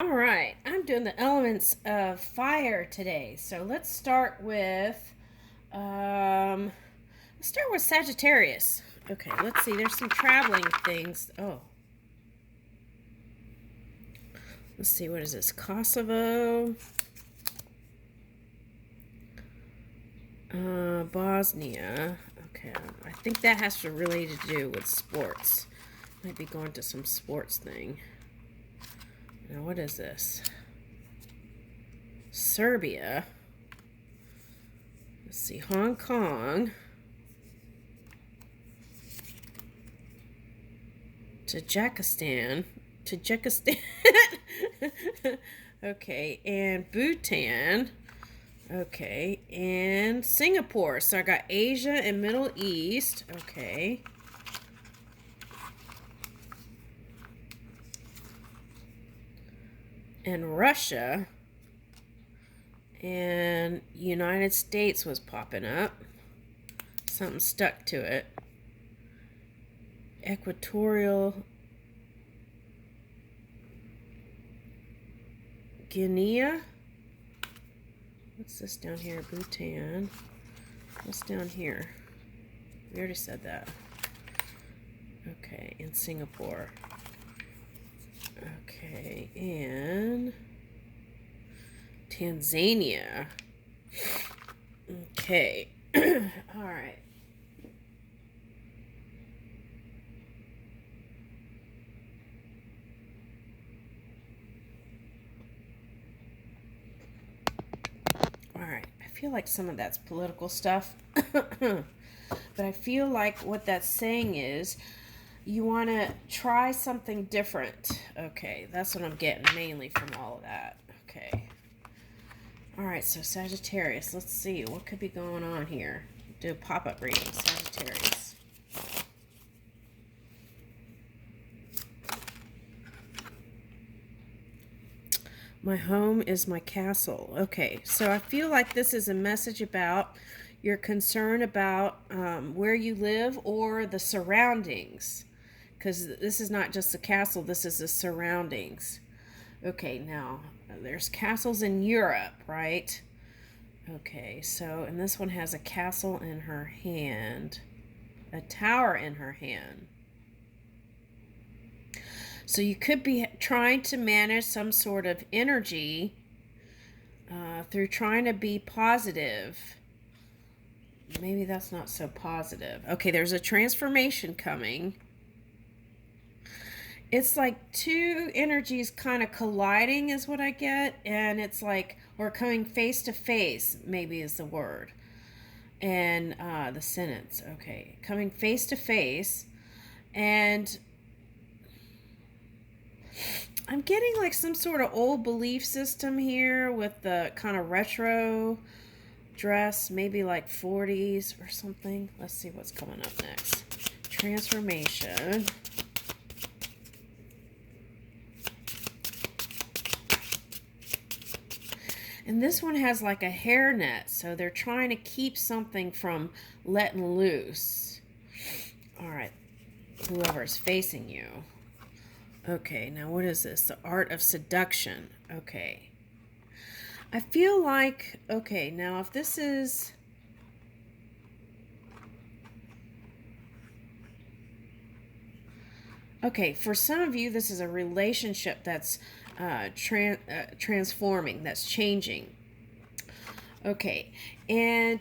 All right, I'm doing the elements of fire today. So um let's start with Sagittarius. Okay, let's see. There's some traveling things. Oh, let's see. What is this? Kosovo, Bosnia. Okay, I think that has to really to do with sports. Might be going to some sports thing. Now, what is this? Serbia. Let's see. Hong Kong. Tajikistan. Tajikistan. Okay, and Bhutan. Okay, and Singapore. So I got Asia and Middle East. Okay. And Russia. And United States was popping up. Something stuck to it. Equatorial Guinea. What's this down here? Bhutan. What's down here? We already said that. Okay, in Singapore. Okay, and Tanzania. Okay. All right. All right. I feel like some of that's political stuff. But I feel like what that's saying is you want to try something different. Okay, that's what I'm getting mainly from all of that. Okay. All right, so Sagittarius, let's see what could be going on here. Do a pop-up reading, Sagittarius. My home is my castle. Okay, so I feel like this is a message about your concern about where you live or the surroundings. Because this is not just the castle, this is the surroundings. Okay, now there's castles in Europe, right? Okay, so, and this one has a castle in her hand, a tower in her hand. So you could be trying to manage some sort of energy through trying to be positive. Maybe that's not so positive. Okay, there's a transformation coming. It's like two energies kind of colliding is what I get, and it's like, or coming face to face maybe is the word, and the sentence. Okay, coming face to face, and I'm getting like some sort of old belief system here with the kind of retro dress, maybe like 40s or something. Let's see what's coming up next. Transformation. And this one has like a hairnet, so they're trying to keep something from letting loose. All right, whoever's facing you. Okay, now what is this? The art of seduction. Okay. I feel like, okay, now if this is... Okay, for some of you, this is a relationship that's transforming, that's changing. Okay, and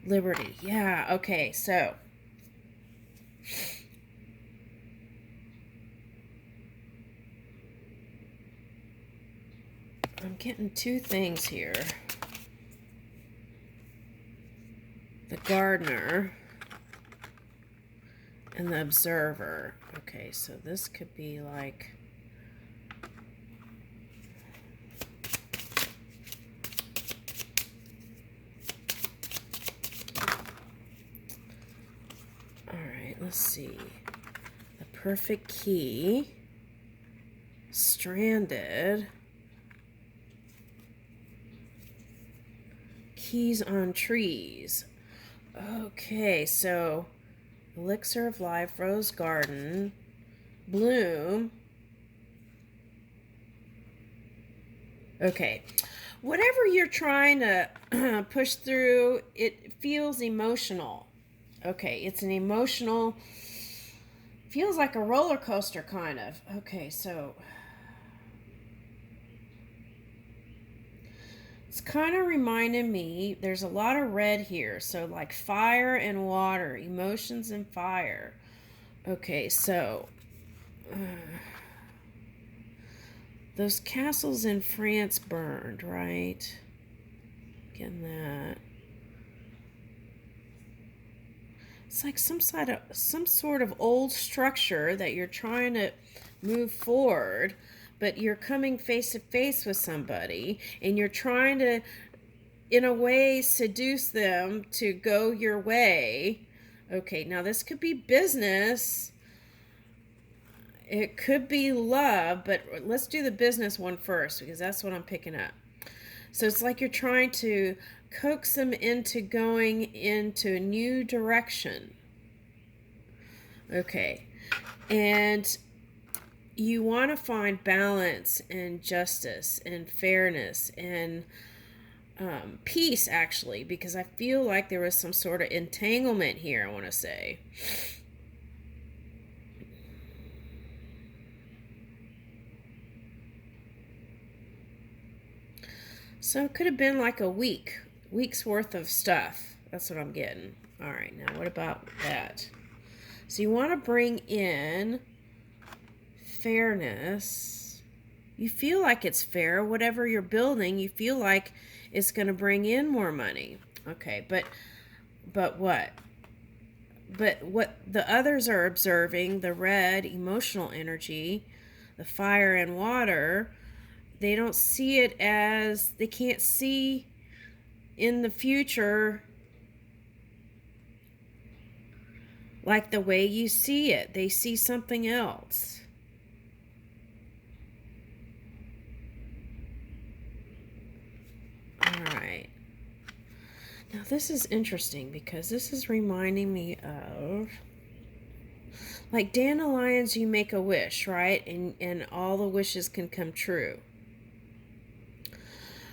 liberty. Yeah, okay, so I'm getting two things here. The gardener and the observer. Okay, so this could be like... Alright, let's see. The perfect key. Stranded. keys on trees. Okay, so elixir of life, rose garden, bloom. Okay, whatever you're trying to push through, it feels emotional. Okay, it's an emotional, feels like a roller coaster kind of. Okay, so it's kind of reminding me, there's a lot of red here. So like fire and water, emotions and fire. Okay, so those castles in France burned, right? Getting that. It's like some sort of old structure that you're trying to move forward, but you're coming face to face with somebody and you're trying to, in a way, seduce them to go your way. Okay, now this could be business. It could be love, but let's do the business one first because that's what I'm picking up. So it's like you're trying to coax them into going into a new direction. Okay. And you want to find balance and justice and fairness and peace, actually, because I feel like there was some sort of entanglement here, I want to say. So it could have been like a week's worth of stuff. That's what I'm getting. All right, now what about that? So you want to bring in fairness. You feel like it's fair. Whatever you're building, you feel like it's going to bring in more money. Okay, but what? But what the others are observing, the red, emotional energy, the fire and water, they don't see it as, they can't see in the future like the way you see it. They see something else. All right. Now this is interesting because this is reminding me of, like dandelions, you make a wish, right? And all the wishes can come true.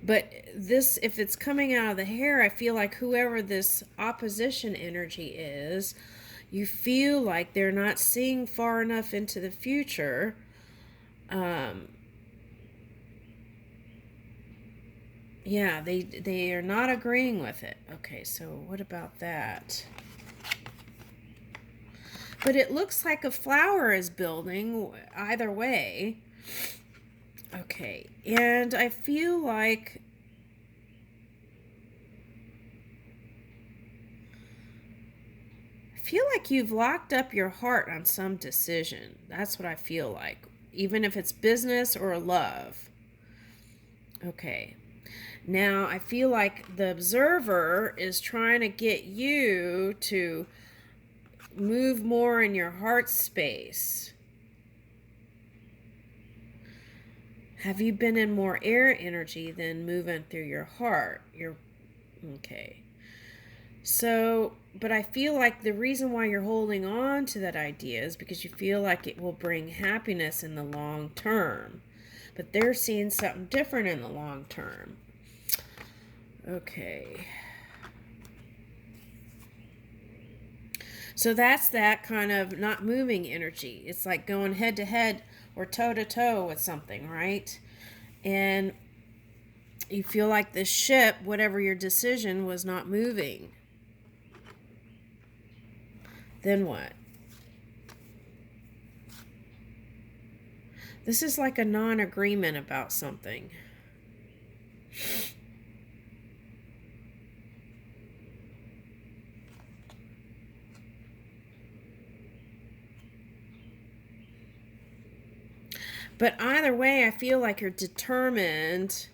But this, if it's coming out of the hair, I feel like whoever this opposition energy is, you feel like they're not seeing far enough into the future. Yeah, they are not agreeing with it. Okay, so what about that? But it looks like a flower is building either way. Okay, and I feel like you've locked up your heart on some decision. That's what I feel like, even if it's business or love. Okay. Now, I feel like the observer is trying to get you to move more in your heart space. Have you been in more air energy than moving through your heart? Okay. So, but I feel like the reason why you're holding on to that idea is because you feel like it will bring happiness in the long term. But they're seeing something different in the long term. Okay. So that's that kind of not moving energy. It's like going head to head or toe to toe with something, right? And you feel like the ship, whatever your decision, was not moving. Then what? This is like a non-agreement about something. But either way, I feel like you're determined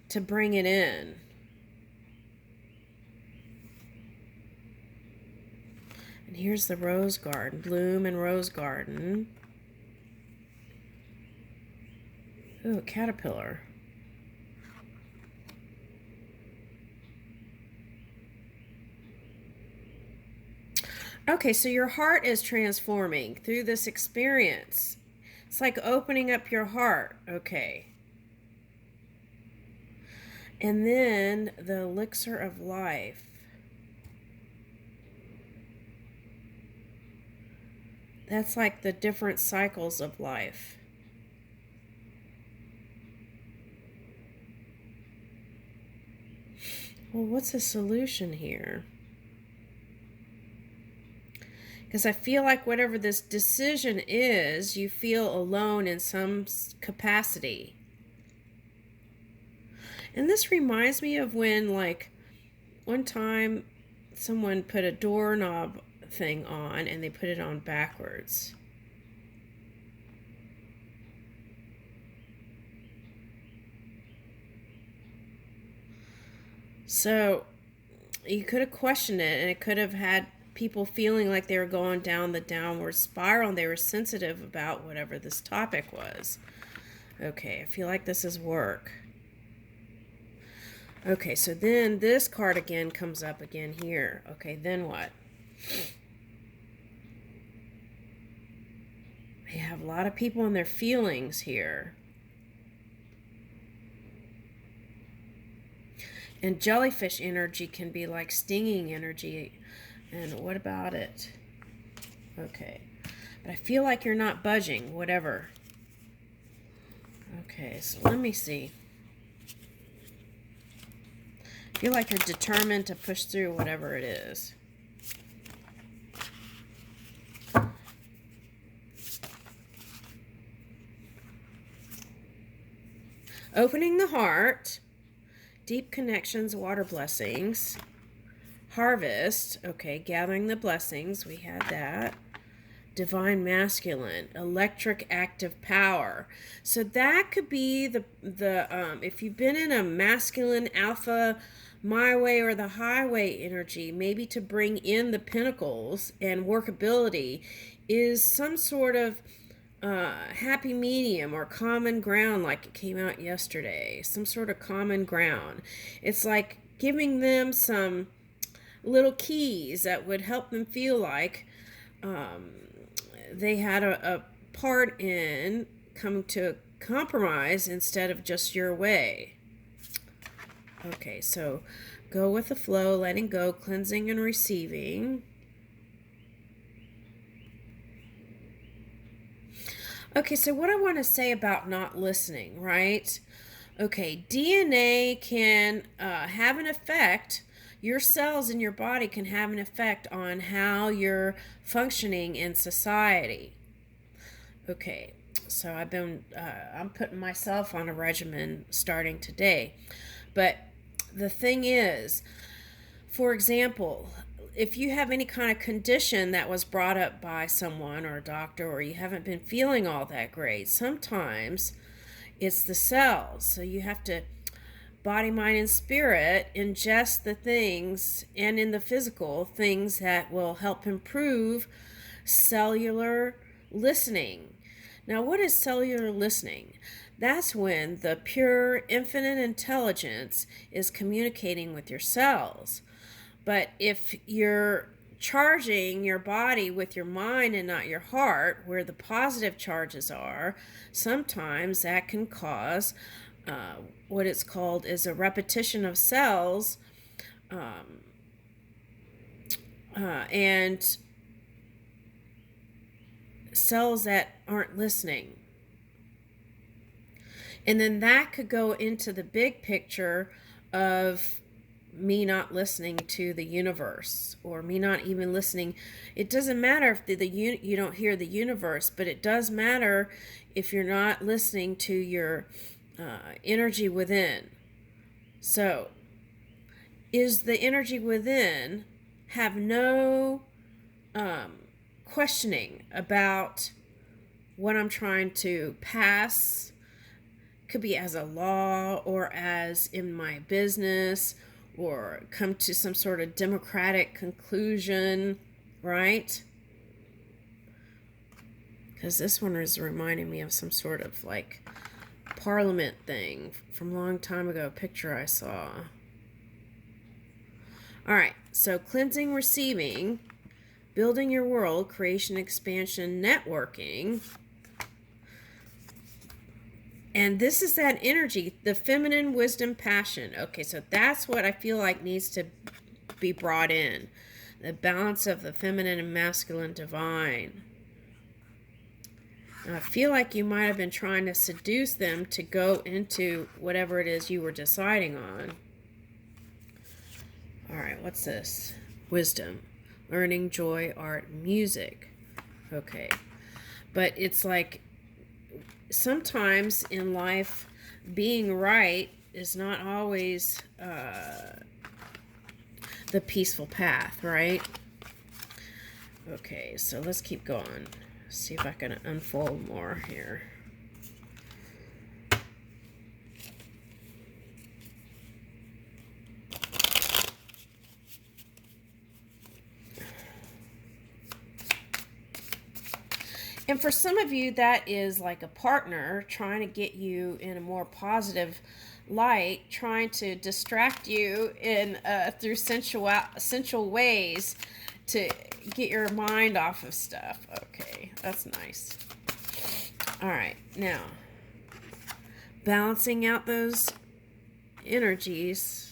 to bring it in. And here's the rose garden, bloom and rose garden. Ooh, a caterpillar. Okay, so your heart is transforming through this experience. It's like opening up your heart. Okay. And then the elixir of life. That's like the different cycles of life. Well, what's the solution here? Because I feel like whatever this decision is, you feel alone in some capacity. And this reminds me of when, like, one time someone put a doorknob thing on and they put it on backwards. So you could have questioned it, and it could have had people feeling like they were going down the downward spiral and they were sensitive about whatever this topic was. Okay, I feel like this is work. Okay, so then this card again comes up again here. Okay, then what? They have a lot of people in their feelings here. And jellyfish energy can be like stinging energy. And what about it? Okay. But I feel like you're not budging, whatever. Okay, so let me see. I feel like you're determined to push through whatever it is. Opening the heart. Deep connections, water blessings. Harvest. Okay, gathering the blessings. We had that. Divine masculine, electric active power. So that could be the if you've been in a masculine alpha, my way or the highway energy, maybe to bring in the pentacles and workability is some sort of happy medium or common ground, like it came out yesterday. Some sort of common ground. It's like giving them some little keys that would help them feel like they had a part in coming to a compromise instead of just your way. Okay, so go with the flow, letting go, cleansing and receiving. Okay, so what I want to say about not listening, right? Okay, DNA can have an effect. Your cells in your body can have an effect on how you're functioning in society. Okay, so I'm putting myself on a regimen starting today. But the thing is, for example, if you have any kind of condition that was brought up by someone or a doctor, or you haven't been feeling all that great, sometimes it's the cells. So you have to body, mind, and spirit ingest the things, and in the physical, things that will help improve cellular listening. Now, what is cellular listening? That's when the pure infinite intelligence is communicating with your cells. But if you're charging your body with your mind and not your heart, where the positive charges are, sometimes that can cause what it's called is a repetition of cells, and cells that aren't listening. And then that could go into the big picture of me not listening to the universe, or me not even listening. It doesn't matter if you don't hear the universe, but it does matter if you're not listening to your energy within. So, is the energy within have no questioning about what I'm trying to pass? Could be as a law, or as in my business, or come to some sort of democratic conclusion, right? Because this one is reminding me of some sort of like parliament thing from a long time ago, a picture I saw. All right, so cleansing, receiving, building your world, creation, expansion, networking. And this is that energy, the feminine wisdom, passion. Okay, so that's what I feel like needs to be brought in. The balance of the feminine and masculine divine. I feel like you might have been trying to seduce them to go into whatever it is you were deciding on. All right, what's this? Wisdom, learning, joy, art, music. Okay, but it's like sometimes in life, being right is not always the peaceful path, right? Okay, so let's keep going. See if I can unfold more here. And for some of you, that is like a partner trying to get you in a more positive light, trying to distract you in through sensual ways to get your mind off of stuff. Okay, that's nice. All right, now balancing out those energies.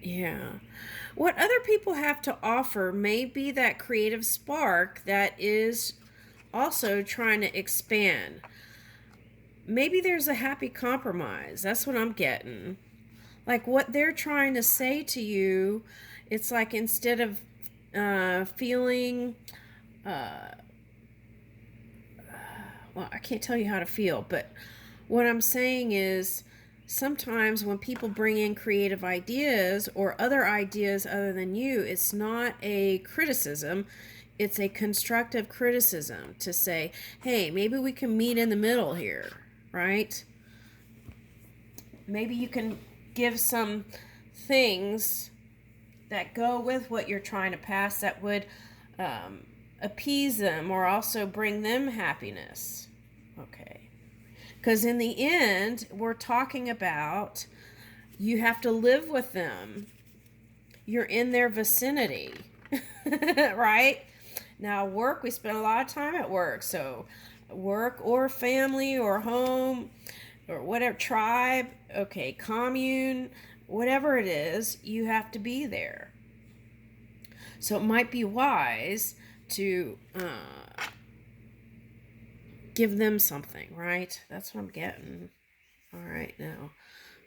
Yeah. What other people have to offer may be that creative spark that is also trying to expand. Maybe there's a happy compromise. That's what I'm getting. Like what they're trying to say to you, it's like instead of feeling, well, I can't tell you how to feel, but what I'm saying is sometimes when people bring in creative ideas or other ideas other than you, it's not a criticism. It's a constructive criticism to say, hey, maybe we can meet in the middle here, right? Maybe you can give some things that go with what you're trying to pass that would appease them or also bring them happiness. Okay. Because in the end, we're talking about you have to live with them. You're in their vicinity, right? Now, work, we spend a lot of time at work. So, work or family or home or whatever, tribe, okay, commune, whatever it is, you have to be there. So, it might be wise to give them something, right? That's what I'm getting. All right, now,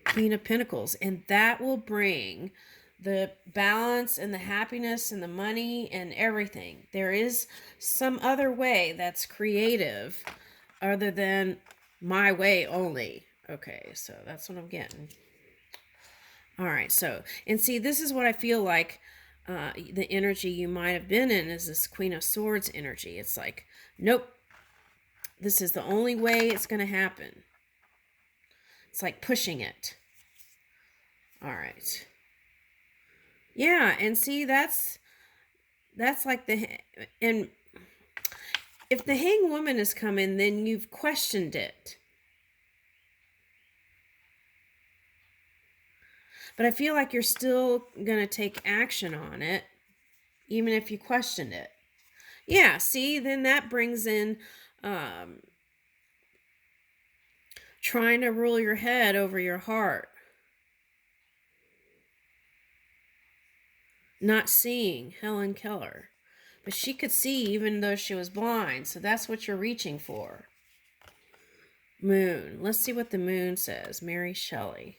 Queen of Pentacles. And that will bring the balance and the happiness and the money and everything. There is some other way that's creative other than my way only. Okay, so that's what I'm getting. All right, so, and see, this is what I feel like the energy you might have been in is this Queen of Swords energy. It's like, nope. This is the only way it's going to happen. It's like pushing it. All right. Yeah, and see, that's like and if the hanged woman is coming, then you've questioned it. But I feel like you're still going to take action on it, even if you questioned it. Yeah, see, then that brings in trying to rule your head over your heart. Not seeing Helen Keller. But she could see even though she was blind. So that's what you're reaching for. Moon. Let's see what the moon says. Mary Shelley.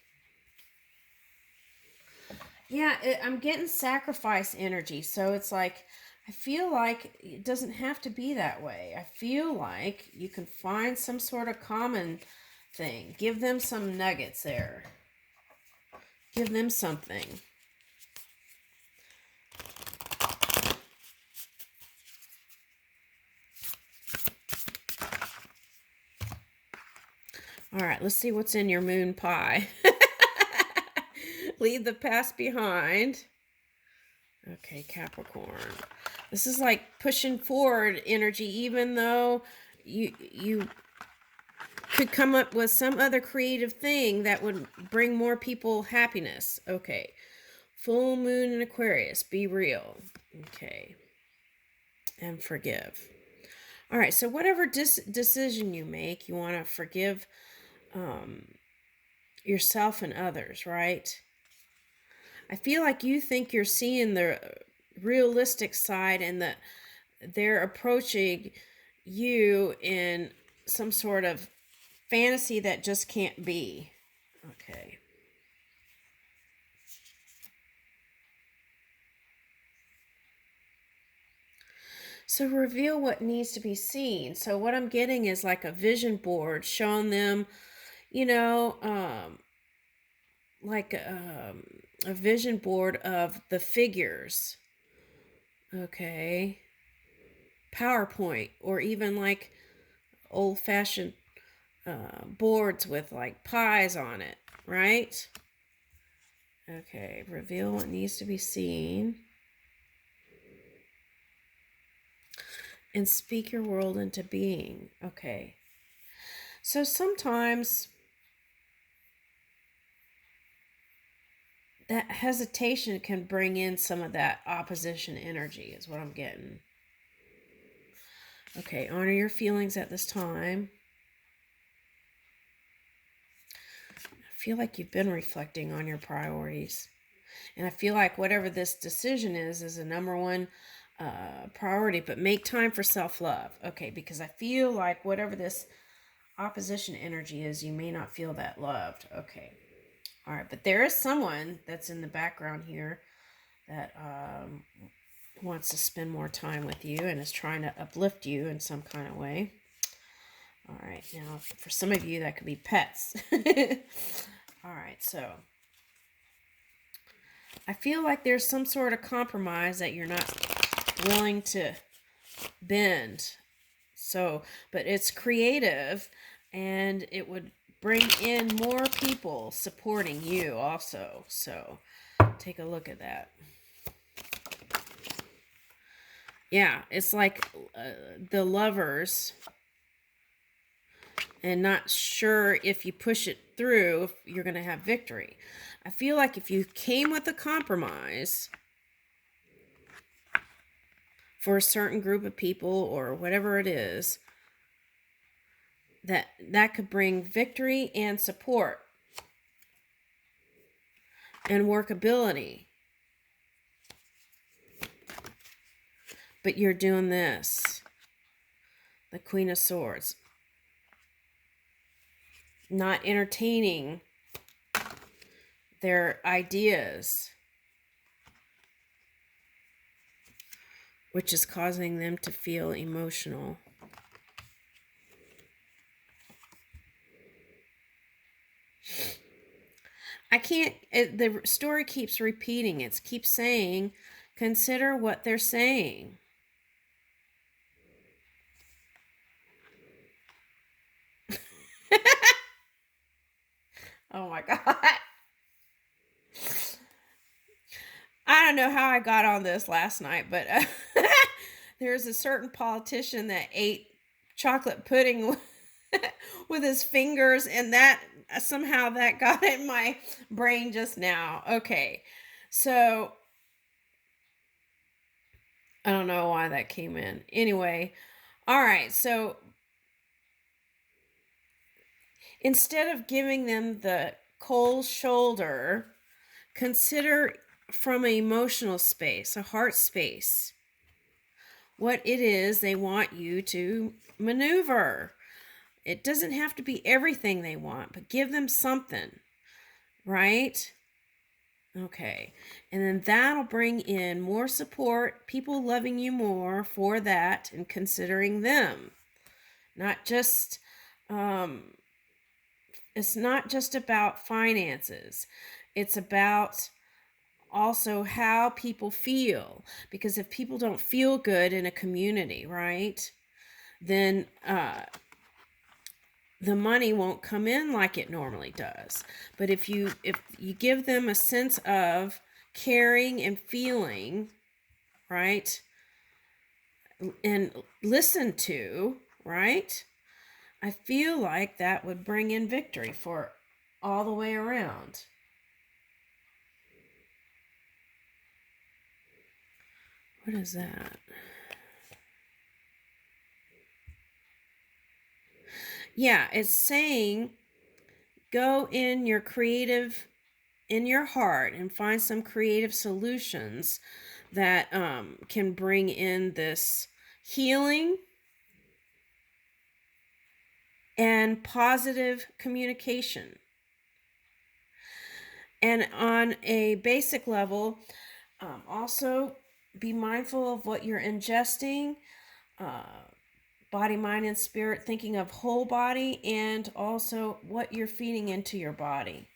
Yeah, I'm getting sacrifice energy. So it's like, I feel like it doesn't have to be that way. I feel like you can find some sort of common thing. Give them some nuggets there. Give them something. All right, let's see what's in your moon pie. Leave the past behind. Okay, Capricorn. This is like pushing forward energy, even though you could come up with some other creative thing that would bring more people happiness. Okay. Full moon in Aquarius. Be real. Okay. And forgive. All right. So whatever decision you make, you want to forgive yourself and others, right? I feel like you think you're seeing the realistic side and that they're approaching you in some sort of fantasy that just can't be. Okay. So reveal what needs to be seen. So what I'm getting is like a vision board showing them, you know, like a vision board of the figures. Okay. PowerPoint, or even like old-fashioned boards with like pies on it, right? Okay, reveal what needs to be seen. And speak your world into being. Okay. So sometimes that hesitation can bring in some of that opposition energy, is what I'm getting. Okay, honor your feelings at this time. I feel like you've been reflecting on your priorities. And I feel like whatever this decision is a number one priority, but make time for self-love. Okay, because I feel like whatever this opposition energy is, you may not feel that loved. Okay. All right, but there is someone that's in the background here that wants to spend more time with you and is trying to uplift you in some kind of way. All right, now for some of you that could be pets. All right, so I feel like there's some sort of compromise that you're not willing to bend. So, but it's creative and it would bring in more people supporting you also. So, take a look at that. Yeah, it's like the lovers, and not sure if you push it through, if you're going to have victory. I feel like if you came with a compromise for a certain group of people or whatever it is, that could bring victory and support and workability. But you're doing this. The Queen of Swords. Not entertaining their ideas, which is causing them to feel emotional. The story keeps repeating. It keeps saying, consider what they're saying. Oh my God. I don't know how I got on this last night, but there's a certain politician that ate chocolate pudding with his fingers, and that somehow that got in my brain just now. Okay, so I don't know why that came in. Anyway, all right, so instead of giving them the cold shoulder, consider from an emotional space, a heart space, what it is they want you to maneuver. It doesn't have to be everything they want, but give them something, right? Okay. And then that'll bring in more support, people loving you more for that and considering them. Not just, it's not just about finances. It's about also how people feel. Because if people don't feel good in a community, right, then the money won't come in like it normally does. But if you give them a sense of caring and feeling, right, and listen to, right, I feel like that would bring in victory for all the way around. What is that? Yeah, it's saying go in your creative, in your heart, and find some creative solutions that can bring in this healing and positive communication. And on a basic level, also be mindful of what you're ingesting, body, mind, and spirit, thinking of whole body, and also what you're feeding into your body.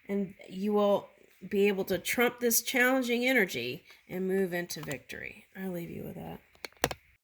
And you will be able to trump this challenging energy and move into victory. I'll leave you with that.